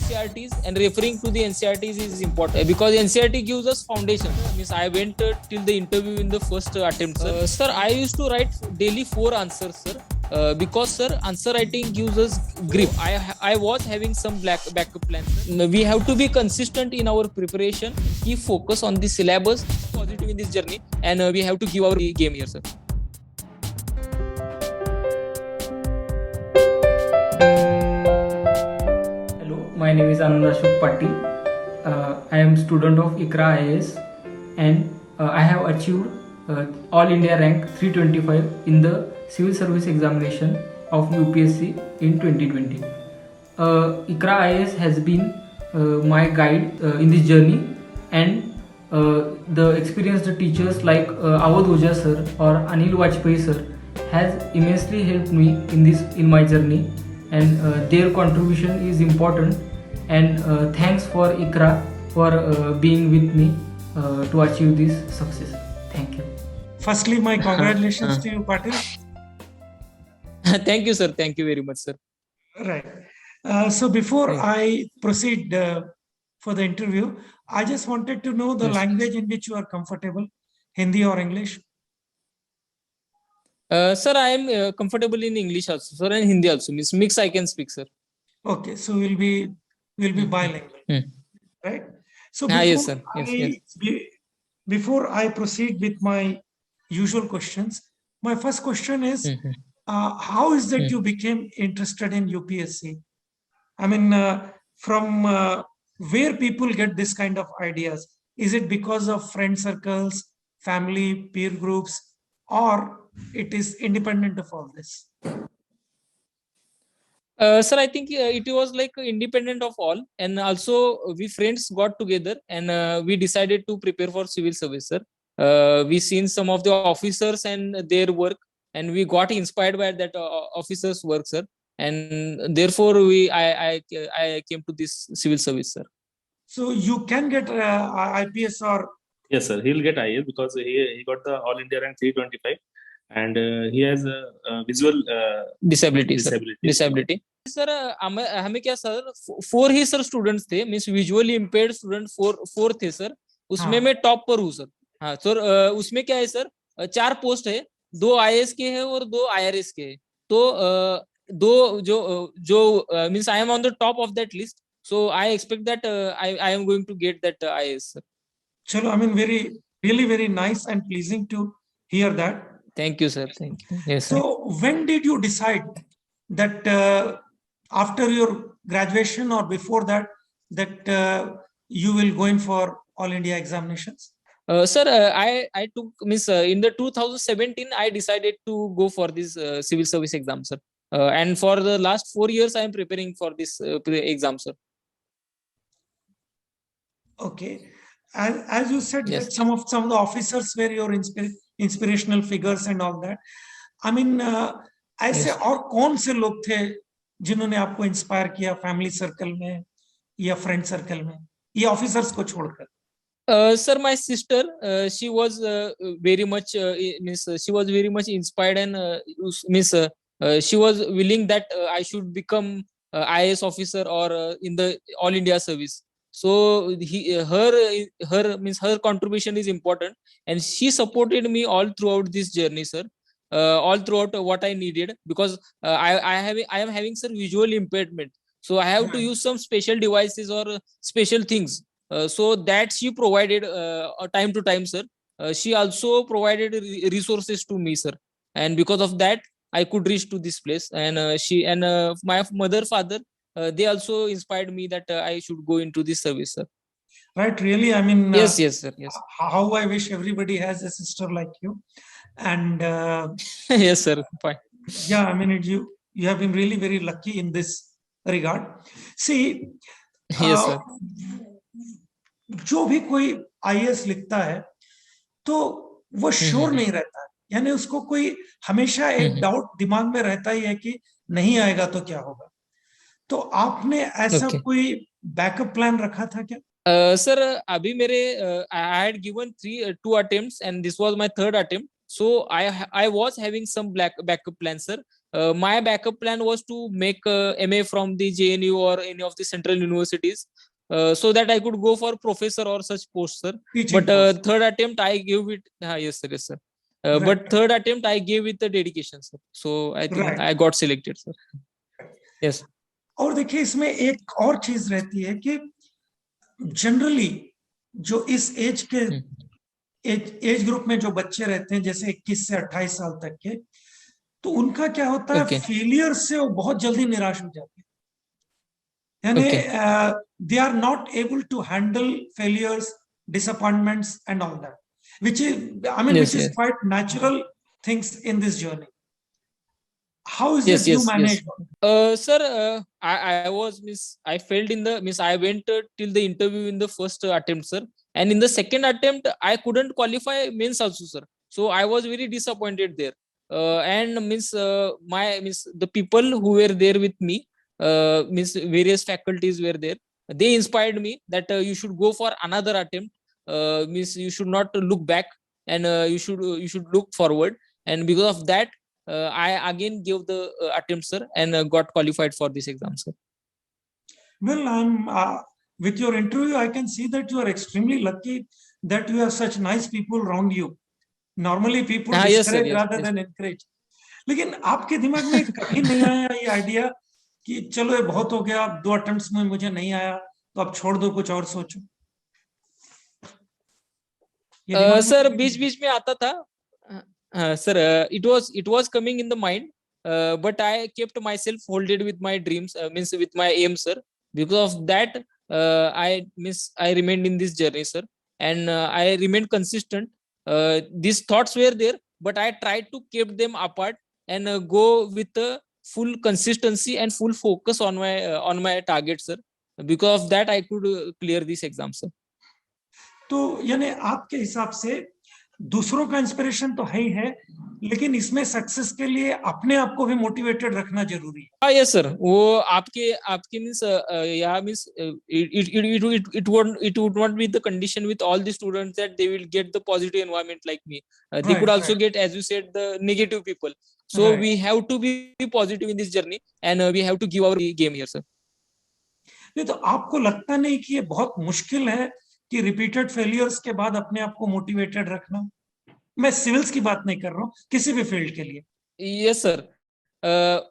NCRTs, and referring to the NCRTs is important because NCRT gives us foundation. Means I went till the interview in the first attempt, sir. Sir, I used to write daily 4 answers, sir. Because sir, answer writing gives us grip. I was having some backup plans. Sir. We have to be consistent in our preparation. Keep focus on the syllabus. Positive in this journey, and we have to give our game here, sir. Hello, my name is Anand Ashok Patil. I am student of ICRA IAS, and I have achieved All India rank 325 in the Civil Service Examination of UPSC in 2020. ICRA IAS has been my guide in this journey, and the experienced teachers like Awadh Oja sir or Anil Vajpayee sir has immensely helped me in my journey, and their contribution is important. And thanks for ICRA for being with me to achieve this success. Thank you. Firstly, my congratulations to you, Patil. Thank you, sir. Thank you very much, sir. Right. So before I proceed for the interview, I just wanted to know the language in which you are comfortable, Hindi or English? Sir, I am comfortable in English also, sir, and Hindi also. Means mix I can speak, sir. Okay, so we'll be bilingual, right? So yes, sir. Yes. Before I proceed with my usual questions, my first question is, how is that you became interested in UPSC? I mean, from where people get this kind of ideas? Is it because of friend circles, family, peer groups, or it is independent of all this? Sir, I think it was like independent of all, and also we friends got together and we decided to prepare for civil service, sir. We seen some of the officers and their work, and we got inspired by that officers' work, sir. And therefore, I came to this civil service, sir. So you can get IPS or? Yes, sir. He'll get IAS because he got the All India rank 325, and he has a visual disability. Sir, हमें क्या sir 4 ही sir students थे, means visually impaired student 4 थे sir. उसमें मैं top पर हूँ sir. हाँ sir, उसमें क्या है सर, 4 पोस्ट है, 2 IAS के हैं और 2 IRS के हैं. तो 2 जो means I am on the top of that list, so I expect that I am going to get that IAS, sir. Chalo, I mean, very nice and pleasing to hear that. Thank you, sir. Thank you. Yes, sir. So when did you decide that after your graduation or before that you will go in for All India examinations? Sir, I took in the 2017 I decided to go for this civil service exam, sir. And for the last 4 years I am preparing for this exam, sir. Okay, as you said, that some of the officers were your inspirational figures and all that. I mean, ऐसे और कौन से लोग थे जिन्होंने आपको inspire किया family circle में या फ्रेंड सर्कल में, ये ऑफिसर्स को छोड़कर? Sir, my sister, she was very much she was very much inspired, and she was willing that I should become IAS officer or in the All India service. So her contribution is important, and she supported me all throughout this journey, sir. All throughout what I needed, because I am having some visual impairment, so I have to use some special devices or special things. So that she provided time to time, sir. She also provided resources to me, sir, and because of that I could reach to this place. And she and my mother, father, they also inspired me that I should go into this service, sir. Right, really, I mean, yes, sir. Yes. How I wish everybody has a sister like you. And yes, sir. Fine. Yeah, I mean, you have been really very lucky in this regard. See, yes, sir. जो भी कोई IAS लिखता है तो वो sure नहीं रहता है, यानी उसको कोई हमेशा एक डाउट दिमाग में रहता ही है कि नहीं आएगा तो क्या होगा. तो आपने ऐसा कोई बैकअप प्लान रखा था क्या? Sir, अभी मेरे I had given 2 attempts and this was my 3rd attempt. So I was having some backup plans, sir. my backup plan was to make MA from the JNU or any of the central universities, so that I could go for professor or such post, sir. Teaching But post. third attempt I gave it. Yes, sir. Yes, sir. Right. But third attempt I gave with the dedication, sir. So I think Right. I got selected, sir. Yes. और देखिए इसमें एक और चीज रहती है कि generally जो इस एज के एज ग्रुप में जो बच्चे रहते हैं, जैसे 21 से 28 साल तक के, तो उनका क्या होता है, Okay. फेलियर से वो बहुत जल्दी निराश हो जाते हैं. यानी Okay. They are not able to handle failures, disappointments and all that, which is, I mean, Yes, which is yes. quite natural things in this journey. How is Yes, it you yes, yes. manage? Sir, I was I failed in the I went till the interview in the first attempt, sir, and in the second attempt I couldn't qualify mains also, sir. So I was very disappointed there. And the people who were there with me, various faculties were there. They inspired me that you should go for another attempt. You should not look back, and you should look forward. And because of that, I again gave the attempt, sir, and got qualified for this exam, sir. Well, I'm with your interview, I can see that you are extremely lucky that you have such nice people around you. Normally, people Yes, sir. discourage Yes, rather yes. than encourage. लेकिन आपके दिमाग में कभी नहीं आया ये idea कि चलो ये बहुत हो गया, 2 अटेम्प्ट्स में मुझे नहीं आया, तो अब छोड़ दो, कुछ और सोचो? ये दिमाग में सर कभी बीच नहीं बीच में आता था, sir. It was coming in the mind, but I kept myself holded with my dreams, with my aim, sir. Because of that, I remained in this journey, sir, and I remained consistent. These thoughts were there, but I tried to keep them apart and go with a full consistency and full focus on my target, sir. Because of that, I could clear this exam, sir. तो यानी आपके हिसाब से दूसरों का inspiration तो है ही है, लेकिन इसमें सक्सेस के लिए अपने आप को भी मोटिवेटेड रखना जरूरी है. हाँ, यस सर. वो आपके आपके मीन्स या means it would not be the condition with all the students that they will get the positive environment like me. They Right, could also right. get, as you said, the negative people. So Right. we have to be positive in this journey, and we have to give our game here, sir. नहीं तो आपको लगता नहीं कि ये बहुत मुश्किल है कि रिपीटेड फेलियर्स के बाद अपने आप को मोटिवेटेड रखना? मैं सिविल्स की बात नहीं कर रहा हूँ, किसी भी फील्ड के लिए. Yes sir.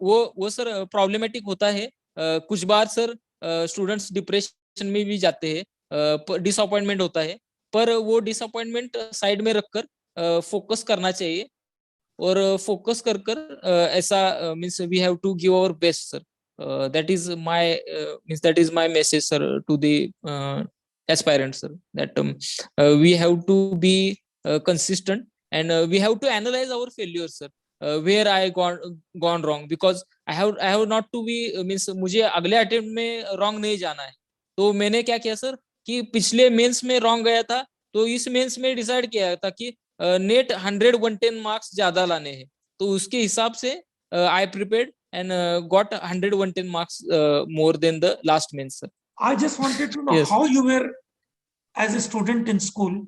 वो सर प्रॉब्लमेटिक होता है. कुछ बार सर स्टूडेंट्स डिप्रेशन में भी जाते हैं, डिसअपॉइंटमेंट होता है, पर वो डिसअपॉइंटमेंट साइड में रखकर फोकस करना चाहिए, और फोकस कर कर ऐसा means we have to give our best, sir. That is my message, sir, to the aspirants, sir, that we have to be consistent, and we have to analyze our failures, sir. Where I gone wrong, because I have not to be मुझे अगले attempt में wrong नहीं जाना है. तो मैंने क्या किया सर कि पिछले मेंस में रॉन्ग गया था, तो इस मेंस में डिसाइड किया था कि नेट 100-110 मार्क्स ज्यादा लाने हैं. तो उसके हिसाब से आई prepared and got 100-110 marks more than the last mains, sir. I just wanted to know Yes. how you were as a student in school.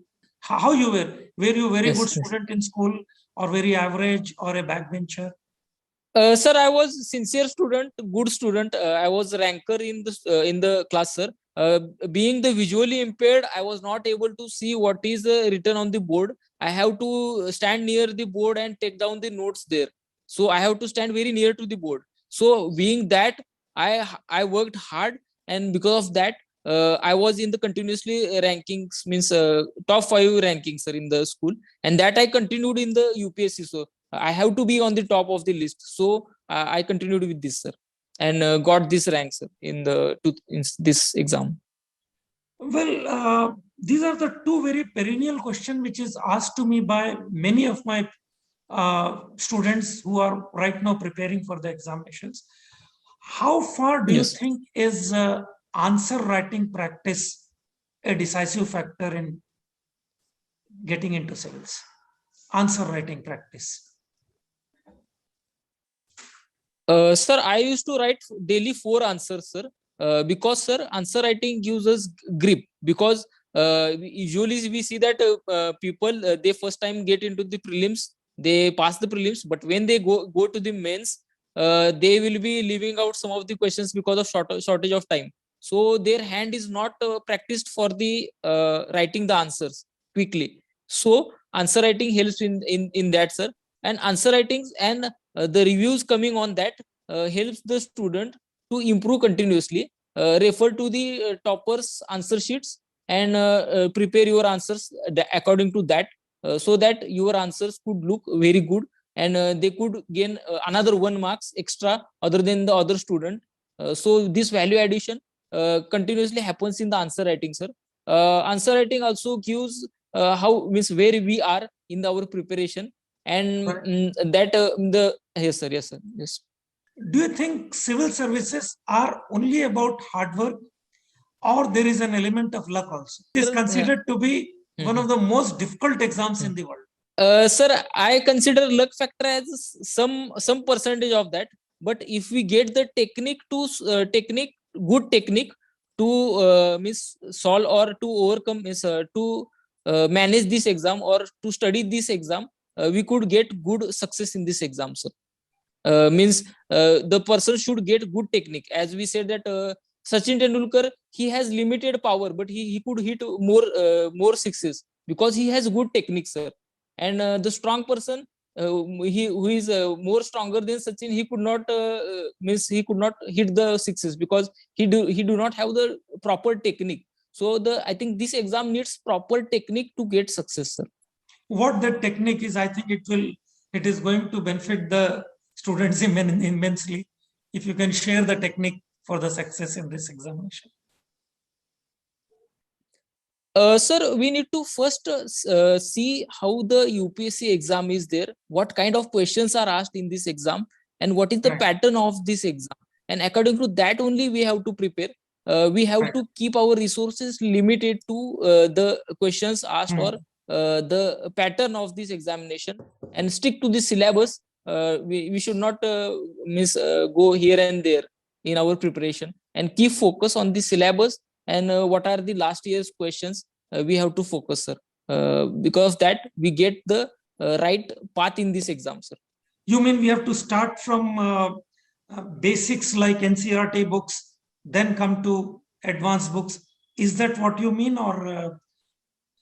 How you were? Were you a very Yes, good yes. student in school, or very average, or a backbencher? Sir, I was sincere student, good student. I was ranker in the class, sir. Being the visually impaired, I was not able to see what is written on the board. I have to stand near the board and take down the notes there. So I have to stand very near to the board. So being that, I worked hard, and because of that, I was in the continuously rankings, top 5 rankings, sir, in the school, and that I continued in the UPSC. So I have to be on the top of the list. So I continued with this, sir, and got this rank, sir, in this exam. Well, these are the two very perennial questions which is asked to me by many of my students who are right now preparing for the examinations. How far do you Yes. think is answer writing practice a decisive factor in getting into civils? Answer writing practice. Sir, I used to write daily 4 answers, sir, because sir, answer writing gives us grip, because usually we see that people they first time get into the prelims, they pass the prelims, but when they go to the mains, they will be leaving out some of the questions because of shortage of time. So their hand is not practiced for the writing the answers quickly. So answer writing helps in that, sir. And answer writings and the reviews coming on that helps the student to improve continuously. Refer to the toppers answer sheets and prepare your answers according to that, so that your answers could look very good, and they could gain another 1 marks extra other than the other student. So this value addition continuously happens in the answer writing, sir. Answer writing also gives how means where we are in our preparation, and Right. that the yes sir, yes sir, yes. Do you think civil services are only about hard work, or there is an element of luck also? It is Sir, considered to be one mhm. of the most difficult exams in the world. Sir, I consider luck factor as some percentage of that. But if we get the technique to technique, good technique to means solve or to overcome, is to manage this exam or to study this exam, we could get good success in this exam, sir. Means the person should get good technique. As we said that Sachin Tendulkar, he has limited power, but he could hit more sixes because he has good technique, sir. And the strong person, he who is more stronger than Sachin, he could not means he could not hit the sixes because he do not have the proper technique. So the I think this exam needs proper technique to get success, sir. What that technique is, I think it is going to benefit the students immensely if you can share the technique for the success in this examination. Sir, we need to first see how the UPSC exam is there, what kind of questions are asked in this exam, and what is the Right. pattern of this exam. And according to that only we have to prepare. We have Right. to keep our resources limited to the questions asked or the pattern of this examination, and stick to the syllabus. We should not go here and there in our preparation, and keep focus on the syllabus and what are the last year's questions. We have to focus, sir. Because of that we get the right path in this exam, sir. You mean we have to start from basics like NCERT books, then come to advanced books? Is that what you mean, or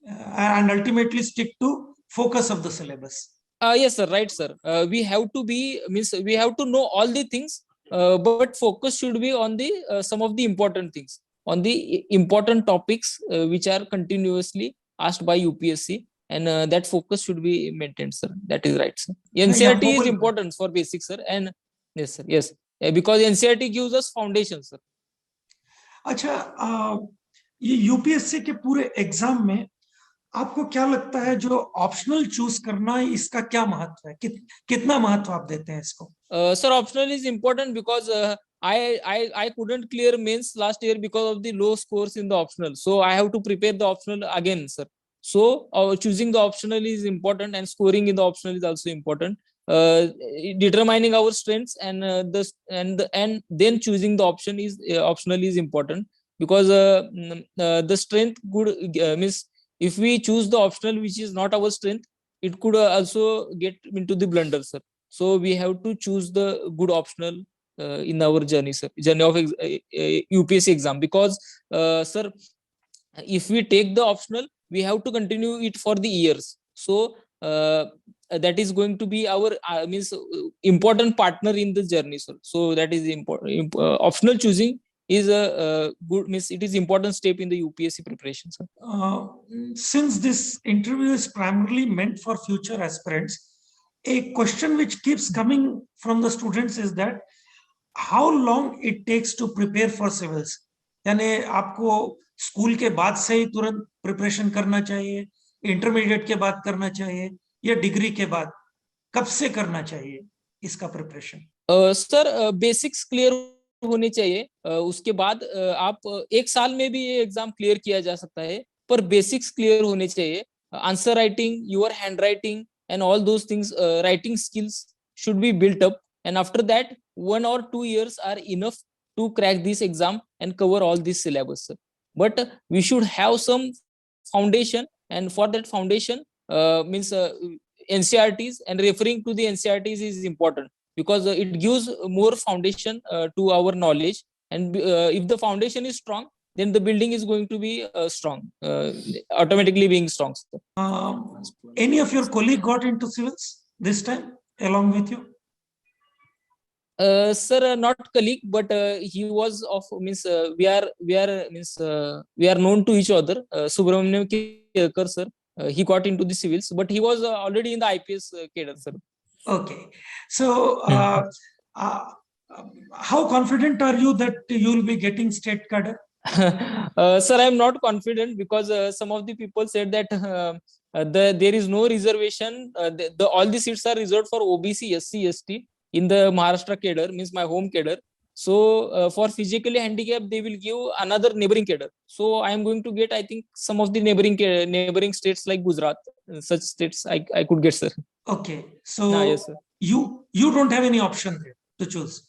and ultimately stick to focus of the syllabus? Yes, sir. Right, sir. We have to be means we have to know all the things, but focus should be on the some of the important things, on the important topics which are continuously asked by UPSC, and that focus should be maintained, sir. That is right, sir. Yeah, NCERT is Mobile. important for basics, sir, and yes, sir. Yes, because NCERT gives us foundation, sir. अच्छा, ये UPSC के पूरे exam में आपको क्या लगता है जो ऑप्शनल चूज करना है, इसका क्या महत्व है? कितना महत्व आप देते हैं इसको? Sir, optional is important because I couldn't clear mains last year because of the low scores in the optional. So I have to prepare the optional again, sir. So choosing the optional is important, and scoring in the optional is also important. Determining our strengths and and then choosing the optional is important, because the strength could means if we choose the optional which is not our strength, it could also get into the blunder, sir. So we have to choose the good optional in our journey, sir, journey of UPSC exam. Because sir, if we take the optional, we have to continue it for the years. So that is going to be our means important partner in the journey, sir. So that is important. Optional choosing is a good means it is important step in the UPSC preparation, sir. Since this interview is primarily meant for future aspirants, a question which keeps coming from the students is that how long it takes to prepare for civils. यानी आपको school के बाद से ही तुरंत preparation करना चाहिए, intermediate के बाद करना चाहिए, या डिग्री के बाद? कब से करना चाहिए इसका प्रिपरेशन? सर बेसिक्स क्लियर होने चाहिए, उसके बाद आप एक साल में भी ये एग्जाम क्लियर किया जा सकता है, पर बेसिक्स क्लियर होने चाहिए. Answer writing, your hand writing and all those things, writing skills should be built up, and after that 1 or 2 years are enough to crack this exam and cover all this syllabus, sir. But we should have some foundation, and for that foundation means NCERTs, and referring to the NCERTs is important, because it gives more foundation to our knowledge, and if the foundation is strong, then the building is going to be strong, automatically being strong. Any of your colleague got into civils this time along with you? Sir, not colleague, but he was of means we are known to each other. Subramaniam Kelkar, sir. He got into the civils, but he was already in the IPS cadre, sir. Okay. So, how confident are you that you will be getting state cadre? Sir, I am not confident because some of the people said that there is no reservation. All the seats are reserved for OBC, SC, ST in the Maharashtra cadre, means my home cadre. So for physically handicapped, they will give another neighboring cadre. So I am going to get, I think, some of the neighboring states like Gujarat, such states I could get, sir. Okay. So Yes, sir. you don't have any option there to choose.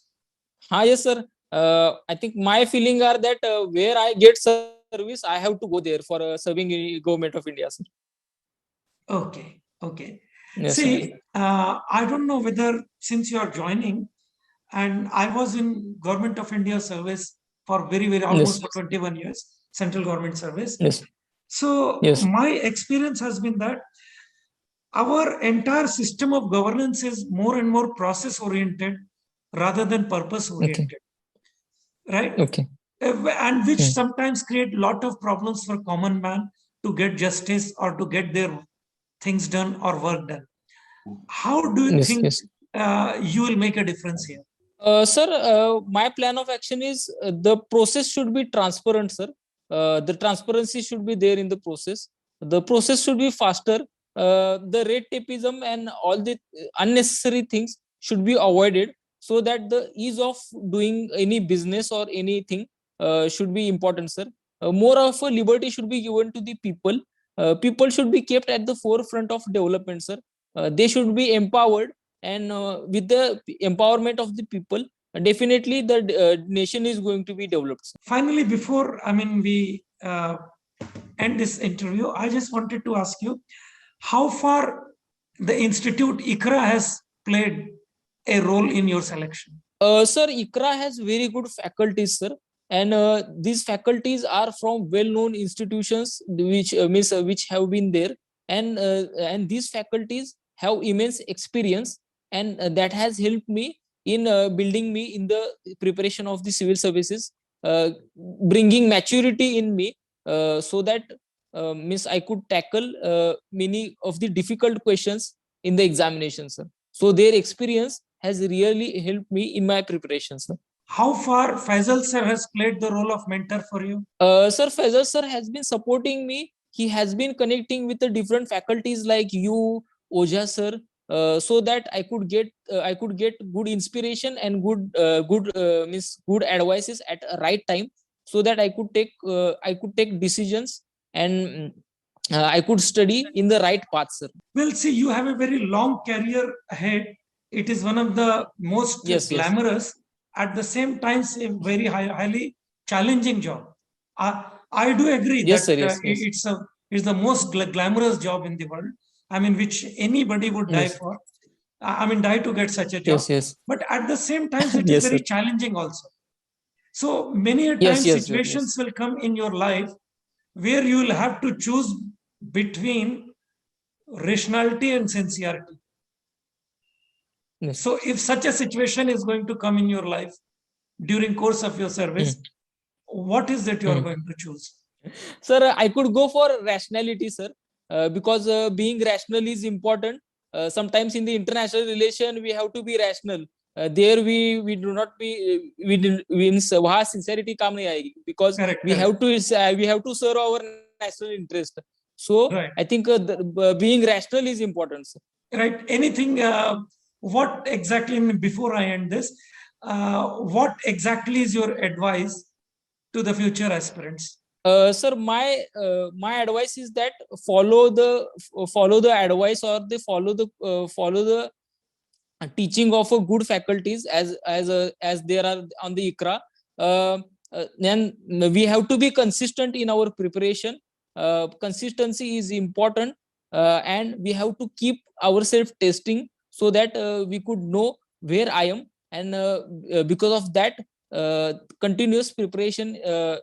Yes, sir. I think my feeling are that where I get service, I have to go there for serving in government of India, sir. Okay. Okay. Yes, See, sir. I don't know whether since you are joining, and I was in Government of India service for very almost Yes. for 21 years, central government service. Yes. So Yes. my experience has been that our entire system of governance is more and more process oriented rather than purpose oriented, right? Okay. And which Hmm. sometimes create lot of problems for common man to get justice or to get their things done or work done. How do you Yes. think Yes. you will make a difference here? Sir, my plan of action is the process should be transparent, sir. The transparency should be there in the process. The process should be faster. The red tapeism and all the unnecessary things should be avoided, so that the ease of doing any business or anything should be important, sir. More of a liberty should be given to the people. People should be kept at the forefront of development, sir. They should be empowered, and with the empowerment of the people, definitely the nation is going to be developed. Finally, before we end this interview, I just wanted to ask you how far the institute ICRA has played a role in your selection. Sir, ICRA has very good faculties, sir, and these faculties are from well-known institutions which have been there, and these faculties have immense experience, and that has helped me in building me in the preparation of the civil services, bringing maturity in me, so that I could tackle many of the difficult questions in the examination, sir. So their experience has really helped me in my preparations, sir. How far Faisal sir has played the role of mentor for you? Sir, Faisal sir has been supporting me. He has been connecting with the different faculties like you, Oja sir, so that I could get good inspiration and good advices at a right time, so that I could take decisions, and I could study in the right path, sir. Well, see, you have a very long career ahead. It is one of the most glamorous, at the same time, a very highly challenging job. I do agree Yes, that sir. Yes, yes. it's the most glamorous job in the world. Which anybody would die Yes. for. Die to get such a job. Yes, yes. But at the same time, it is Yes, very sir. challenging also. So many a Yes, times yes, situations will come in your life where you will have to choose between rationality and sincerity. Yes. So if such a situation is going to come in your life during course of your service, what is that you are going to choose? Sir, I could go for rationality, sir, because being rational is important. Sometimes in the international relation, we have to be rational. There we do not be means वहाँ sincerity काम नहीं आएगी, because Correct, we have to serve our national interest. So Right. I think being rational is important, sir. Right. Anything? What exactly? Before I end this, what exactly is your advice to the future aspirants? Sir, my advice is that follow the advice, or they follow the teaching of a good faculties as there are on the ICRA. Then we have to be consistent in our preparation. Consistency is important, and we have to keep ourselves testing, so that we could know where I am, and because of that, continuous preparation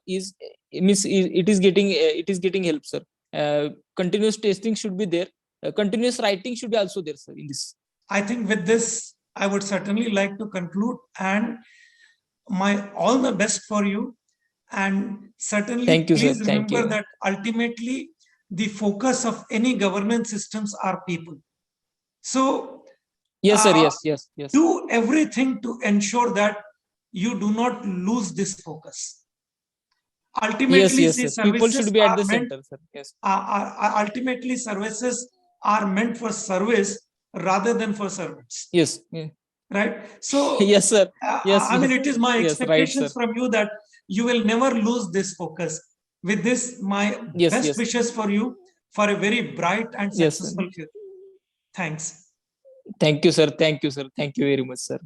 is means it is getting help, sir. Continuous testing should be there. Continuous writing should be also there, sir, in this. I think with this, I would certainly like to conclude, and my all the best for you. And certainly, Thank you, sir. please Thank remember you. that ultimately the focus of any governance systems are people. So Yes, sir. uh, Yes. do everything to ensure that you do not lose this focus. Ultimately, Yes, see, sir. People services should be at are the meant center, sir. Yes. ultimately services are meant for service rather than for servants, Yes. Yeah. right? So Yes, sir. Yes, I mean, yes. it is my Yes, right, sir. expectations from you that you will never lose this focus. With this, my best Yes. wishes for you for a very bright and Yes, sir. successful future. Thanks. Thank you, sir. Thank you, sir. Thank you very much, sir.